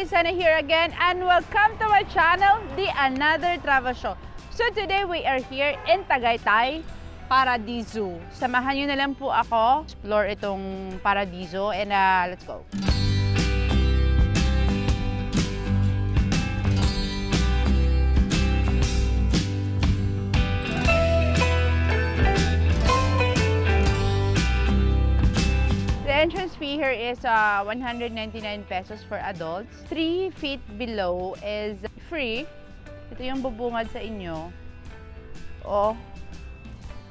guys, Sana here again and welcome to my channel, The Another Travel Show. So today we are here in Tagaytay, Paradiso. Samahan nyo na lang po ako explore itong Paradiso and let's go. The entrance fee here is 199 pesos for adults. 3 feet below is free. Ito yung bubungad sa inyo. Oh.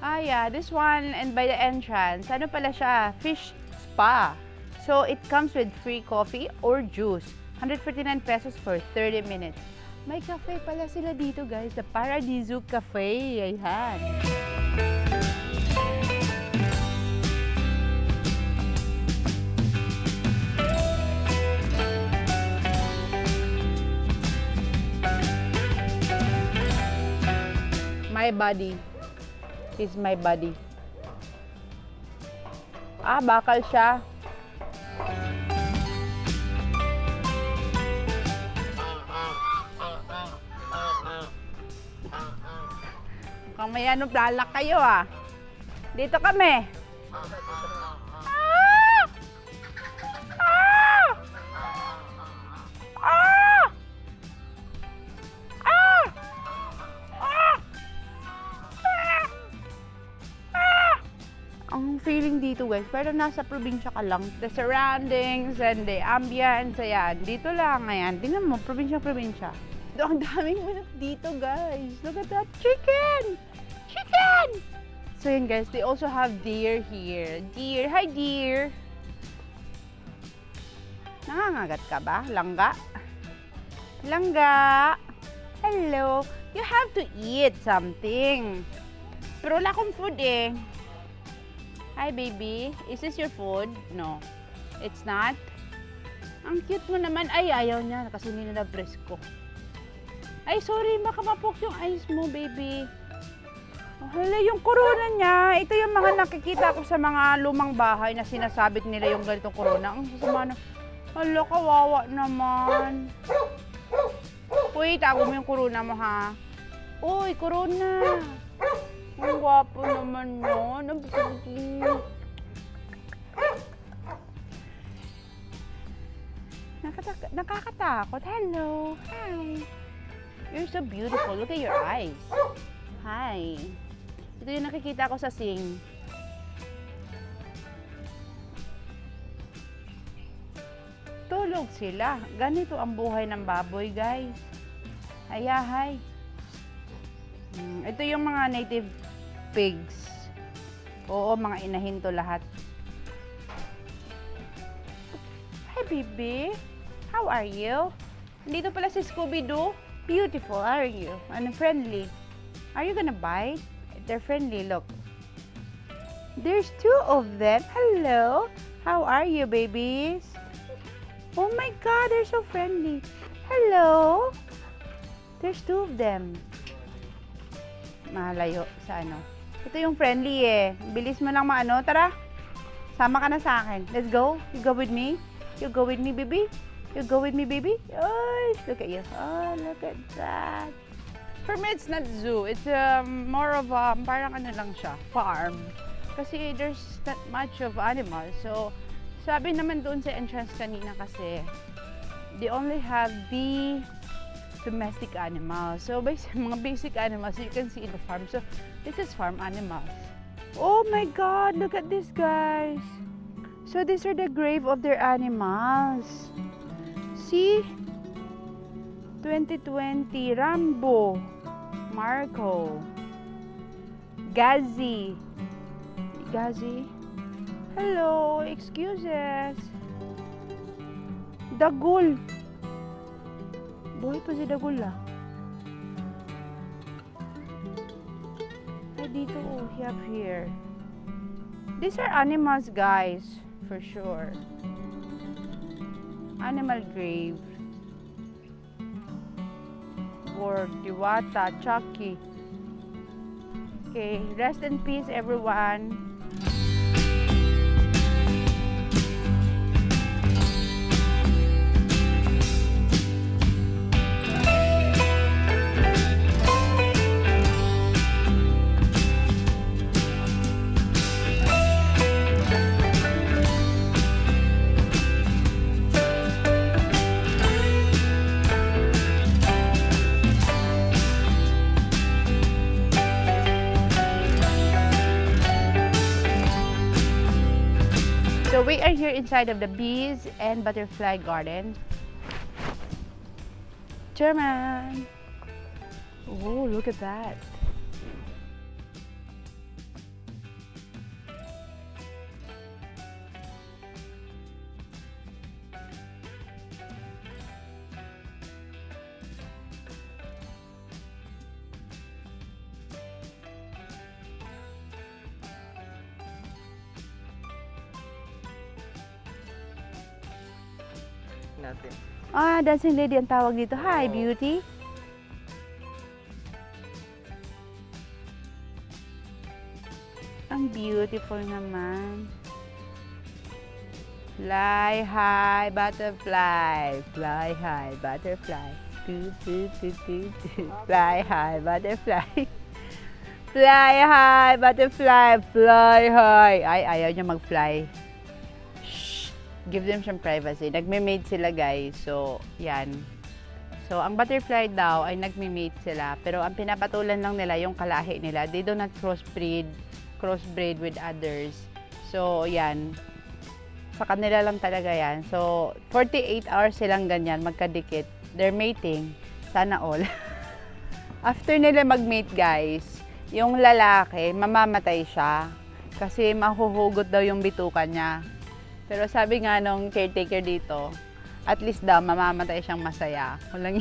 Yeah, this one and by the entrance, ano pala siya? Fish spa. So it comes with free coffee or juice. 149 pesos for 30 minutes. May cafe pala sila dito, guys. The Paradiso Cafe. Ayan. My body is my body. Bakal siya. Mukhang may ano, lalak kayo Dito kami. Ang feeling dito, guys, pero nasa probinsya ka lang. The surroundings and the ambience, ayan. Dito lang, ayan. Tingnan mo, probinsya-probinsya. Ang daming manok dito, guys. Look at that chicken! Chicken! So yun, guys, they also have deer here. Deer, hi deer! Nangangagat ka ba? Langga? Langga! Hello! You have to eat something. Pero wala akong food Hi baby, is this your food? No, it's not. Ang cute mo naman. Ay, ayaw niya kasi hindi na presko. Ay, sorry, makamapok yung eyes mo, baby. Oh, hala, yung corona niya. Ito yung mga nakikita ko sa mga lumang bahay na sinasabit nila yung ganitong corona. Ang sasama na. Hala, kawawa naman. Uy, tago mo yung corona mo, ha? Uy, corona. Ang gwapo naman yun. Nakakatakot. Hello. Hi. You're so beautiful. Look at your eyes. Hi. Ito yung nakikita ko sa Sing. Tulog sila. Ganito ang buhay ng baboy, guys. Hi. Ito yung mga native pigs. Oo, mga inahin to lahat. Hi, baby. How are you? Dito pala si Scooby-Doo. Beautiful, are you? And friendly. Are you gonna bite? They're friendly, look. There's 2 of them. Hello. How are you, babies? Oh my God, they're so friendly. Hello. There's 2 of them. Malayo sa ano. Ito yung friendly Bilis mo lang maano. Tara. Sama ka na sa akin. Let's go. You go with me. You go with me, baby. You go with me, baby. Oh, look at you. Oh, look at that. For me, it's not zoo. It's more of parang ano lang siya. Farm. Kasi there's not much of animals. So, sabi naman doon sa entrance kanina kasi they only have the domestic animals. So, mga basic animals you can see in the farm. So, this is farm animals. Oh my God! Look at this, guys! So, these are the grave of their animals. See? 2020, Rambo, Marco, Gazi. Hello, excuses. Dagul. Buhay pa si Dagul Ay, dito we have here. These are animals, guys, for sure. Animal grave. Ward, Diwata, Chucky. Okay, rest in peace, everyone. So we are here inside of the bees and butterfly garden. German! Oh, look at that. Natin. Ah, dancing lady ang tawag dito. Hi, Oo. beauty. Ang beautiful naman. Fly high, butterfly. Fly high, butterfly. Do, do, do, do, do. Fly high, butterfly. Fly high, butterfly. Fly high. Ay, ayaw niya mag-fly. Shh. Give them some privacy. Nagme-mate sila, guys. So, yan. So, ang butterfly daw ay nagme-mate sila. Pero ang pinapatulan lang nila yung kalahi nila. They do not crossbreed with others. So, yan. Sa kanila lang talaga yan. So, 48 hours silang ganyan, magkadikit. They're mating. Sana all. After nila mag-mate, guys, yung lalaki, mamamatay siya. Kasi mahuhugot daw yung bituka niya. Pero sabi nga nung caretaker dito, at least daw, mamamatay siyang masaya. Walang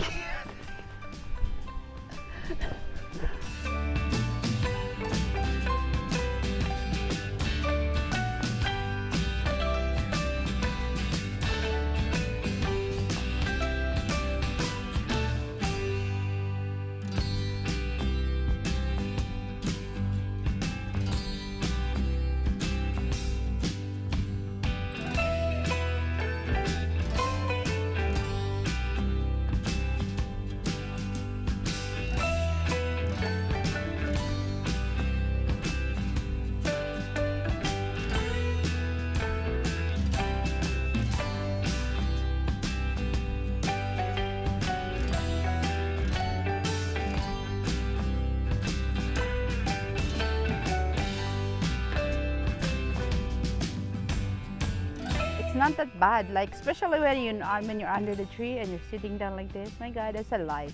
it's not that bad. Like, especially when you're under the tree and you're sitting down like this. My God, that's a life.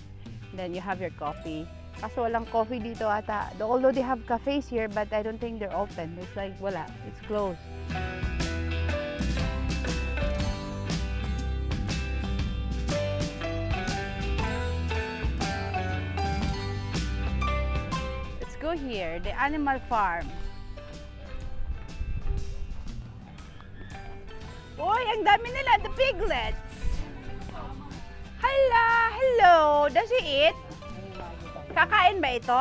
Then you have your coffee. Kaso walang coffee dito ata. Although they have cafes here, but I don't think they're open. It's like, wala. It's closed. Let's go here, the animal farm. Uy, ang dami nila, the piglets. Hello. Does he eat? Kakain ba ito?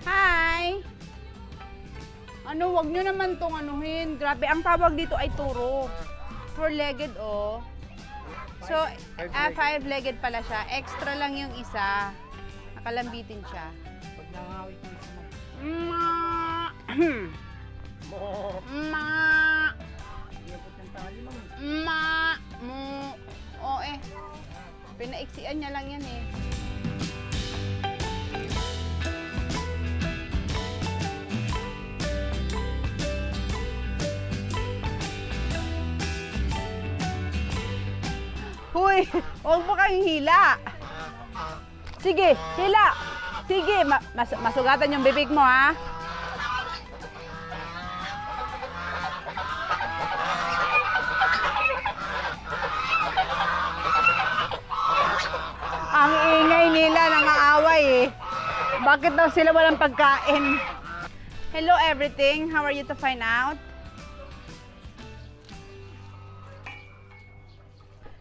Hi. Ano, wag nyo naman tong anuhin. Grabe, ang tawag dito ay turo. Four-legged, oh. So, five-legged pala siya. Extra lang yung isa. Nakalambitin siya. Pag nangawit mo sa Ma. Iyabot ng tali mo. Oo eh. Pinaiksian niya lang yan eh. Huy! Huwag mo kang hila! Sige, hila! Sige, masugatan yung bibig mo ha! Ang ingay nila, nangaaway eh. Bakit daw sila walang pagkain? Hello everything, how are you to find out?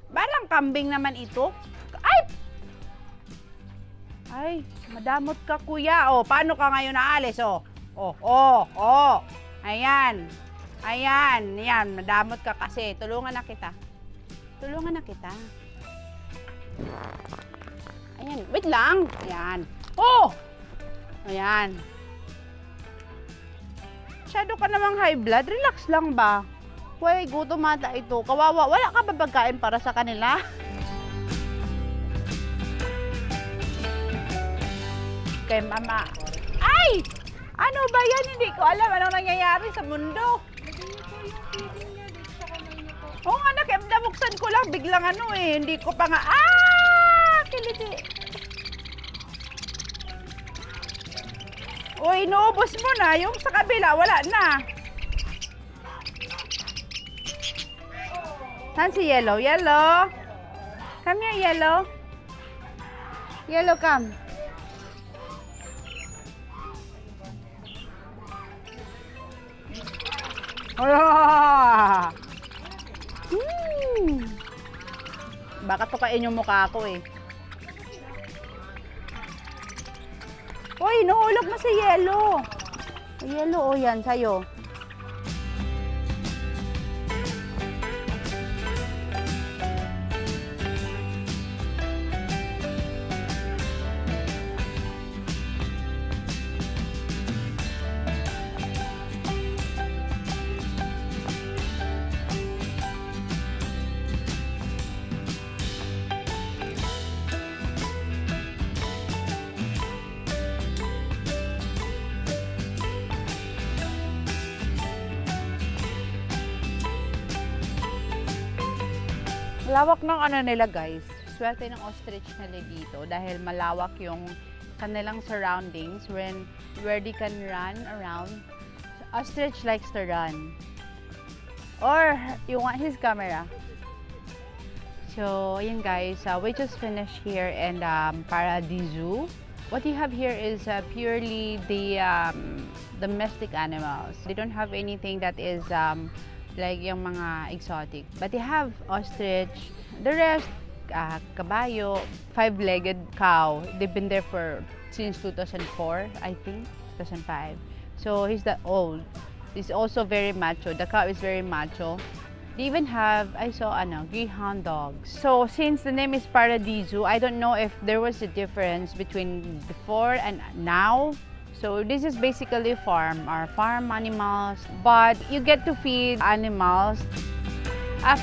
Parang kambing naman ito. Ay, madamot ka kuya. O, paano ka ngayon naalis? O, Ayan. Yan, madamot ka kasi. Tulungan na kita. Ayan, wait lang. Ayan. Ayan. Masyado ka namang high blood. Relax lang ba? Uy, gutom ata ito. Kawawa. Wala ka ba pagkain para sa kanila? Kay mama. Ay! Ano ba yan? Hindi ko alam anong nangyayari sa mundo. Oo nga, nabuksan ko lang. Biglang ano eh. Hindi ko pa nga. Kiliti. Uy, inuubos mo na. Yung sa kabila, wala na. Saan si Yellow? Yellow? Come here, Yellow. Yellow, come. Baka tukain yung mukha ko eh. Uy, nahulog na si Yellow. Yellow, oh yan, sa'yo. Lawak ng ano nila guys. Swerte ng ostrich nila dito dahil malawak yung kanilang surroundings where they can run around. Ostrich likes to run. Or you want his camera. So, yun guys, we just finished here in Paradiso. What you have here is purely the domestic animals. They don't have anything that is like yung mga exotic. But they have ostrich, the rest, kabayo, 5-legged cow. They've been there since 2004, I think, 2005. So he's that old. He's also very macho. The cow is very macho. They even have, I saw, greyhound dogs. So since the name is Paradiso, I don't know if there was a difference between before and now. So this is basically farm animals, but you get to feed animals.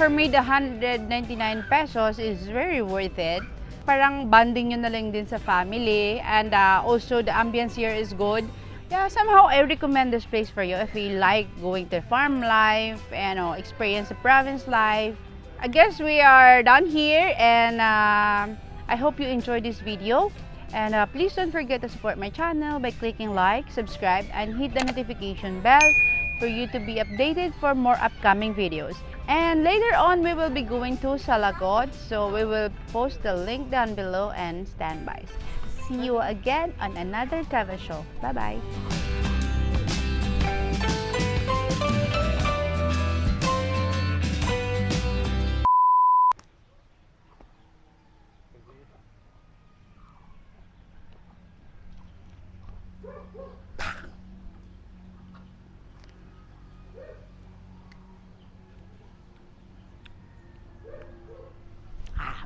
For me, the 199 pesos is very worth it. Parang bonding nyo na lang din sa family, and also the ambience here is good. Yeah, somehow I recommend this place for you if you like going to farm life and experience the province life. I guess we are done here, and I hope you enjoyed this video. And please don't forget to support my channel by clicking like, subscribe, and hit the notification bell for you to be updated for more upcoming videos. And later on, we will be going to Salakot, so we will post the link down below and stand by. See you again on another travel show. Bye-bye!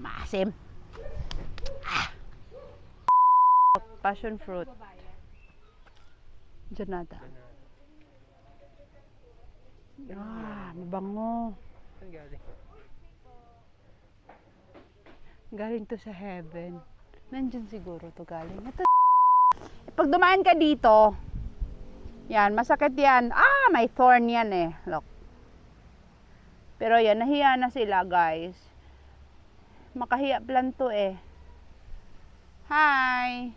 Maasim. Passion fruit. Janata. Mabango. Saan galing? Galing to sa heaven. Nandyan siguro to galing. Ito. Pag dumaan ka dito, yan, masakit yan. May thorn yan eh. Look. Pero yan, nahiya na sila guys. Makahiya plan to eh. Hi!